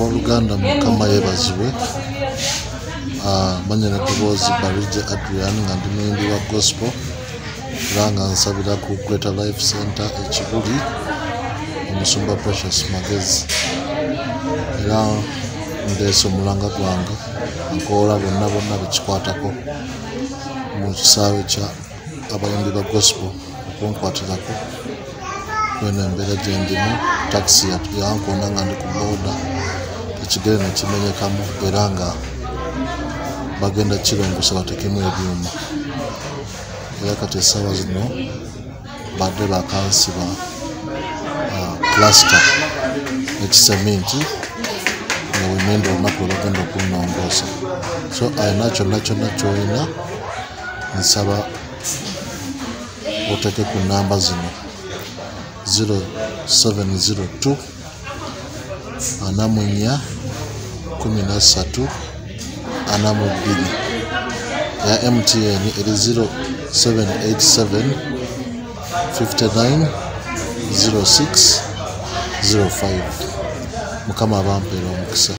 Abooluganda Mukama yeebazibwe. Manyene Ddoboozi Balije Adrian nga ndi muyimbi wa gospel era nga nsabira ku Greater Life Center Ekibuli Omusumba Precious Magezi era ndeese omulanga gwange nkoola bonna bekikwatako mu kisaawe kya abayimbi ba gospel okunkwatirako kweno embeera gye ndimu. Taxi yankoona nga ndi ku booda ekigere ne kimenyekamu era nga bagenda kirongosa batekemu ebyuma era kati essaawa zino badde bakansiba plasita ekiseminti nga wemenda olunaku lwe bagenda okunnongoosa. So alina kyonna ky'olina nsaba oteeke ku namba zino 0702 44 13 42 ya MTN eri 0787 59 06 05. Mukama abampeera omukisa.